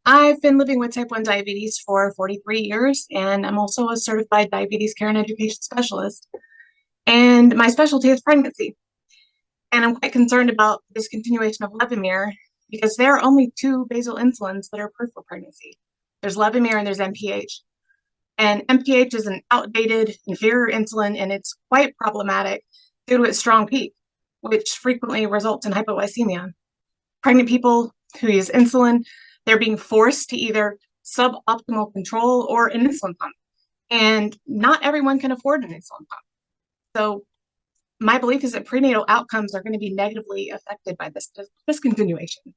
I've been living with type 1 diabetes for 43 years, and I'm also a certified diabetes care and education specialist. And my specialty is pregnancy. And I'm quite concerned about the discontinuation of Levemir because there are only two basal insulins that are approved for pregnancy. There's Levemir and there's MPH. And MPH is an outdated, inferior insulin, and it's quite problematic due to its strong peak, which frequently results in hypoglycemia. Pregnant people who use insulin, they're being forced to either suboptimal control or an insulin pump. And not everyone can afford an insulin pump. So my belief is that prenatal outcomes are going to be negatively affected by this discontinuation.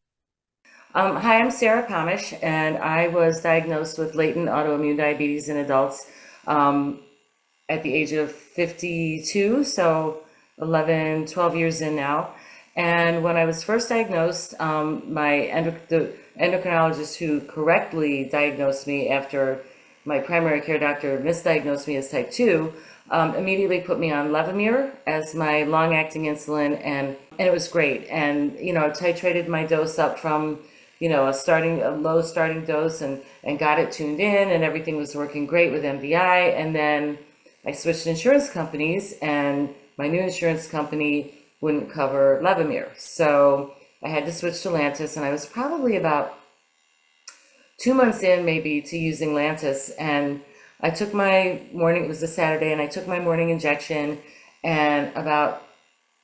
Hi, I'm Sarah Pomish, and I was diagnosed with latent autoimmune diabetes in adults at the age of 52, so 12 years in now. And when I was first diagnosed, the endocrinologist who correctly diagnosed me after my primary care doctor misdiagnosed me as type 2, immediately put me on Levemir as my long-acting insulin, and it was great. And, titrated my dose up from a low starting dose and got it tuned in, and everything was working great with MDI. And then I switched insurance companies, and my new insurance company wouldn't cover Levemir. So I had to switch to Lantus, and I was probably about 2 months in maybe to using Lantus. And I took my morning, it was a Saturday, and I took my morning injection, and about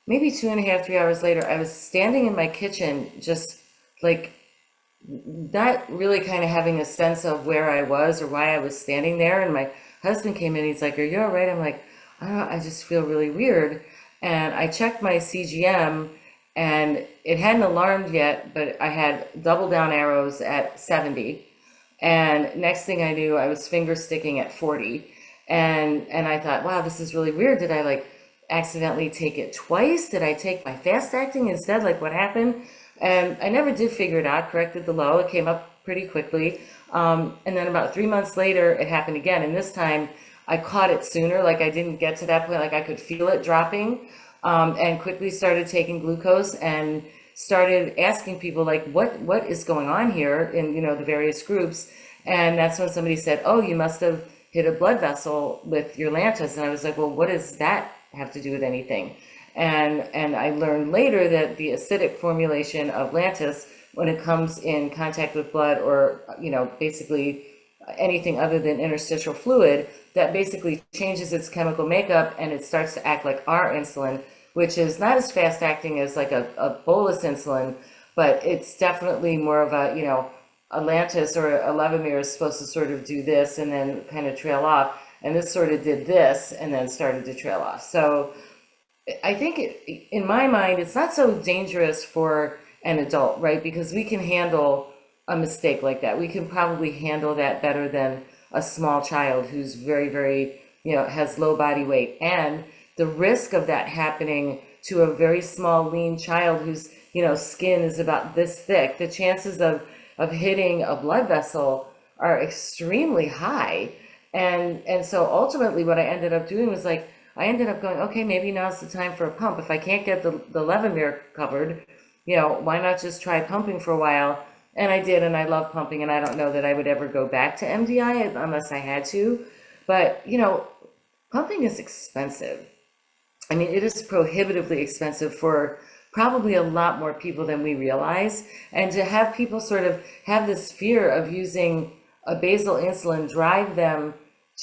maybe 2.5, 3 hours later, I was standing in my kitchen, just like not really kind of having a sense of where I was or why I was standing there. And my husband came in, he's like, "Are you all right?" I'm like, "I don't know, I just feel really weird." And I checked my CGM, and it hadn't alarmed yet, but I had double down arrows at 70. And next thing I knew, I was finger sticking at 40. And I thought, wow, this is really weird. Did I accidentally take it twice? Did I take my fast acting instead? What happened? And I never did figure it out, corrected the low. It came up pretty quickly. And then about 3 months later, it happened again. And this time I caught it sooner. I didn't get to that point. I could feel it dropping, and quickly started taking glucose and started asking people what is going on here in, the various groups. And that's when somebody said, "Oh, you must have hit a blood vessel with your Lantus." And I was like, "Well, what does that have to do with anything?" And I learned later that the acidic formulation of Lantus, when it comes in contact with blood or, you know, basically anything other than interstitial fluid, that basically changes its chemical makeup and it starts to act like our insulin, which is not as fast acting as like a bolus insulin, but it's definitely more of a, you know, a Lantus or a Levemir is supposed to sort of do this and then kind of trail off. And this sort of did this and then started to trail off. So I think in my mind, it's not so dangerous for an adult, right? Because we can handle a mistake like that. We can probably handle that better than a small child who's very, very, you know, has low body weight. And the risk of that happening to a very small, lean child whose, you know, skin is about this thick, the chances of hitting a blood vessel are extremely high. And so ultimately what I ended up doing was like, I ended up going, okay, maybe now's the time for a pump. If I can't get the Levemir covered, you know, why not just try pumping for a while? And I did, and I love pumping, and I don't know that I would ever go back to MDI unless I had to. But, you know, pumping is expensive. I mean, it is prohibitively expensive for probably a lot more people than we realize. And to have people sort of have this fear of using a basal insulin drive them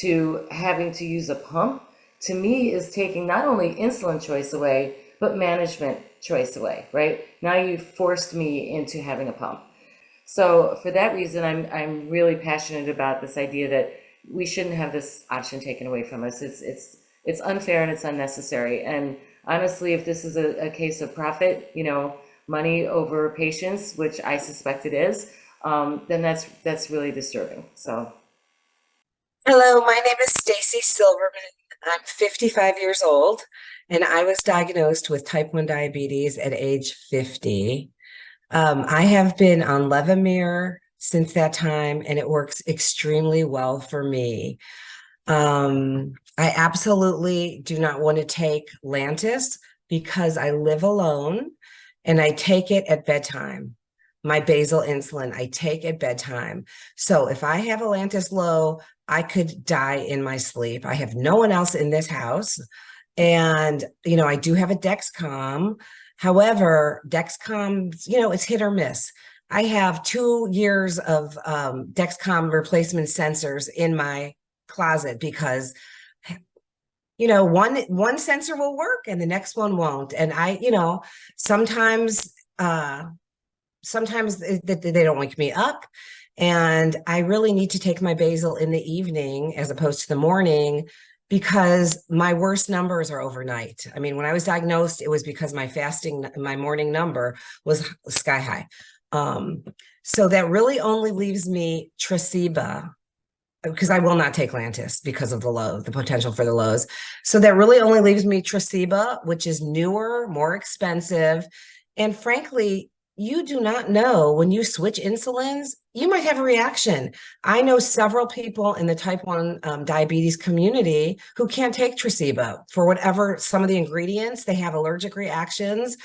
to having to use a pump, to me, is taking not only insulin choice away, but management choice away, right? Now you've forced me into having a pump. So for that reason, I'm really passionate about this idea that we shouldn't have this option taken away from us. It's unfair and it's unnecessary. And honestly, if this is a case of profit, you know, money over patients, which I suspect it is, then that's really disturbing. So. Hello, my name is Stacy Silverman. I'm 55 years old, and I was diagnosed with type 1 diabetes at age 50. I have been on Levemir since that time, and it works extremely well for me. I absolutely do not want to take Lantus because I live alone, and I take it at bedtime. My basal insulin, I take at bedtime. So if I have a Lantus low, I could die in my sleep. I have no one else in this house. And, you know, I do have a Dexcom. However, Dexcom, you know, it's hit or miss. I have 2 years of Dexcom replacement sensors in my closet because, you know, one sensor will work and the next one won't. And I, you know, sometimes they don't wake me up. And I really need to take my basal in the evening as opposed to the morning because my worst numbers are overnight. I mean, when I was diagnosed, it was because my morning number was sky high. So that really only leaves me Tresiba, because I will not take Lantus because of the potential for the lows. So that really only leaves me Tresiba, which is newer, more expensive. And frankly, you do not know when you switch insulins, you might have a reaction. I know several people in the type 1 diabetes community who can't take Tresiba for whatever some of the ingredients, they have allergic reactions.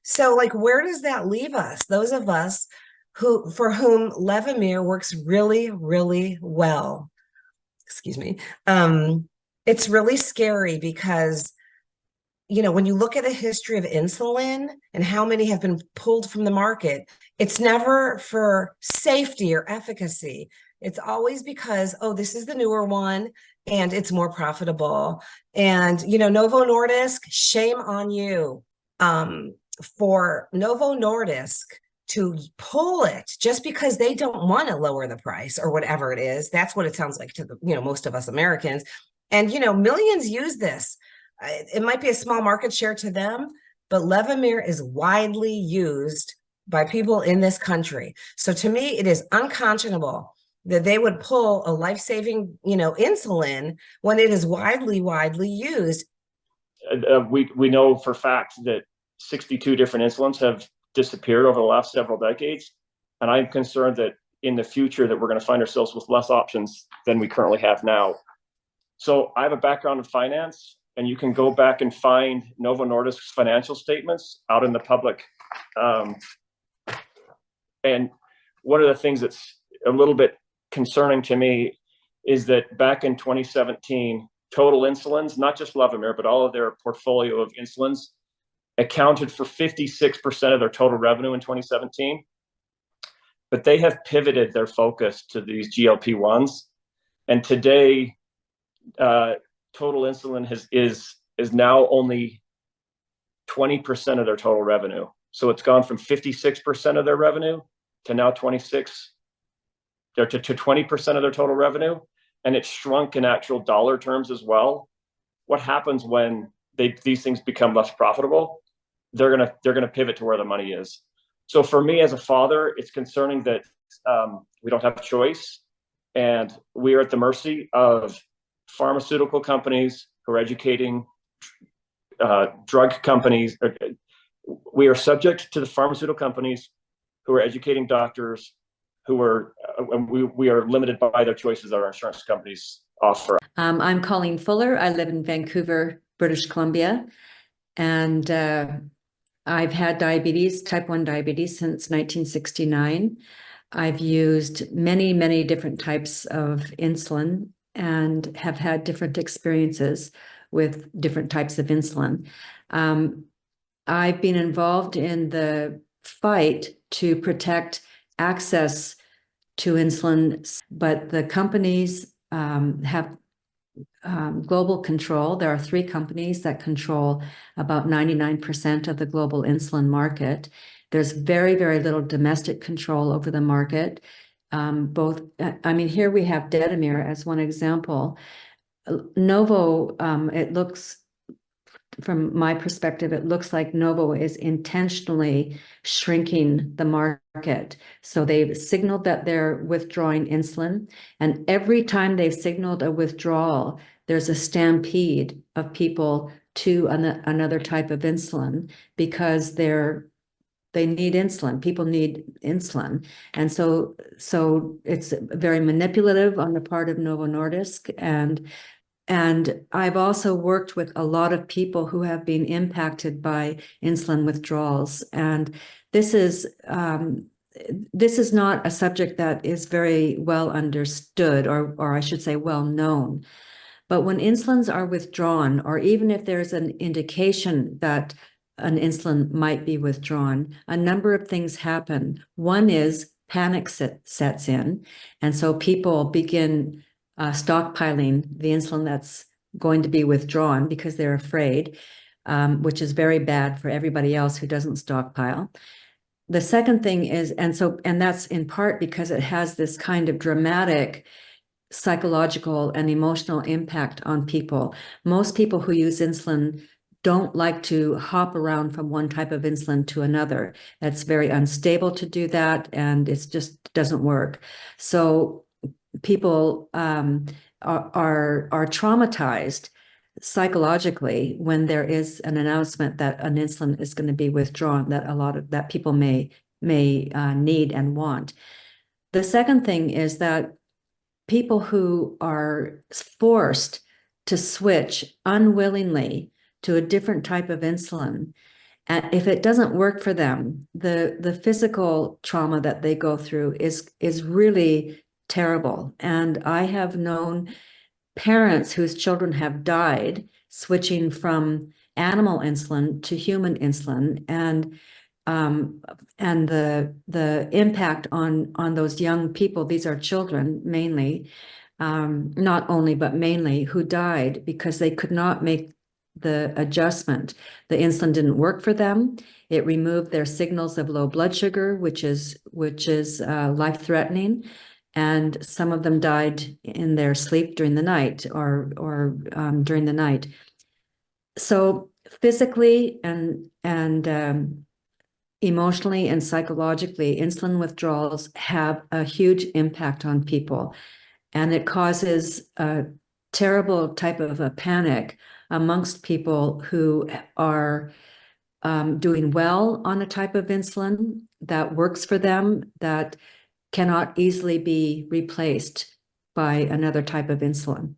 So like, where does that leave us? Those of us for whom Levemir works really, really well. Excuse me. It's really scary because, you know, when you look at the history of insulin and how many have been pulled from the market, it's never for safety or efficacy. It's always because, oh, this is the newer one and it's more profitable. And, you know, Novo Nordisk, shame on you. For Novo Nordisk to pull it just because they don't want to lower the price or whatever it is. That's what it sounds like to the, you know, most of us Americans. And, you know, millions use this. It might be a small market share to them, but Levemir is widely used by people in this country. So to me, it is unconscionable that they would pull a life-saving, you know, insulin when it is widely used. We know for fact that 62 different insulins have disappeared over the last several decades. And I'm concerned that in the future that we're going to find ourselves with less options than we currently have now. So I have a background in finance, and you can go back and find Novo Nordisk's financial statements out in the public. And one of the things that's a little bit concerning to me is that back in 2017, total insulins, not just Levemir, but all of their portfolio of insulins, accounted for 56% of their total revenue in 2017. But they have pivoted their focus to these GLP-1s. And today, total insulin is now only 20% of their total revenue. So it's gone from 56% of their revenue to now 26, to 20% of their total revenue. And it's shrunk in actual dollar terms as well. What happens when these things become less profitable? They're gonna pivot to where the money is. So for me as a father, it's concerning that we don't have a choice, and we are at the mercy of pharmaceutical companies who are educating drug companies. We are subject to the pharmaceutical companies who are educating doctors, who are we are limited by their choices that our insurance companies offer. I'm Colleen Fuller. I live in Vancouver, British Columbia, and I've had diabetes, type 1 diabetes, since 1969. I've used many, many different types of insulin and have had different experiences with different types of insulin. I've been involved in the fight to protect access to insulin, but the companies have global control. There are 3 companies that control about 99% of the global insulin market. There's very, very little domestic control over the market. Here we have Detemir as one example. Novo, it looks, from my perspective, it looks like Novo is intentionally shrinking the market. So they've signaled that they're withdrawing insulin, and every time they've signaled a withdrawal, there's a stampede of people to another type of insulin because they need insulin. People need insulin. And so it's very manipulative on the part of Novo Nordisk. And I've also worked with a lot of people who have been impacted by insulin withdrawals. And this is not a subject that is very well understood, or I should say well known. But when insulins are withdrawn, or even if there's an indication that an insulin might be withdrawn, a number of things happen. One is panic sets in. And so people begin stockpiling the insulin that's going to be withdrawn because they're afraid, which is very bad for everybody else who doesn't stockpile. The second thing is, and that's in part because it has this kind of dramatic psychological and emotional impact on people. Most people who use insulin don't like to hop around from one type of insulin to another. It's very unstable to do that, and it just doesn't work. So people are traumatized psychologically when there is an announcement that an insulin is going to be withdrawn, that people may need and want. The second thing is that people who are forced to switch unwillingly to a different type of insulin, and if it doesn't work for them, the physical trauma that they go through is really terrible. And I have known parents whose children have died switching from animal insulin to human insulin, and the impact on those young people, these are children mainly, not only, but mainly, who died because they could not make the adjustment. The insulin didn't work for them. It removed their signals of low blood sugar, which is life-threatening. And some of them died in their sleep during the night or during the night. So physically and emotionally and psychologically, insulin withdrawals have a huge impact on people. And it causes a terrible type of a panic amongst people who are doing well on a type of insulin that works for them, that cannot easily be replaced by another type of insulin.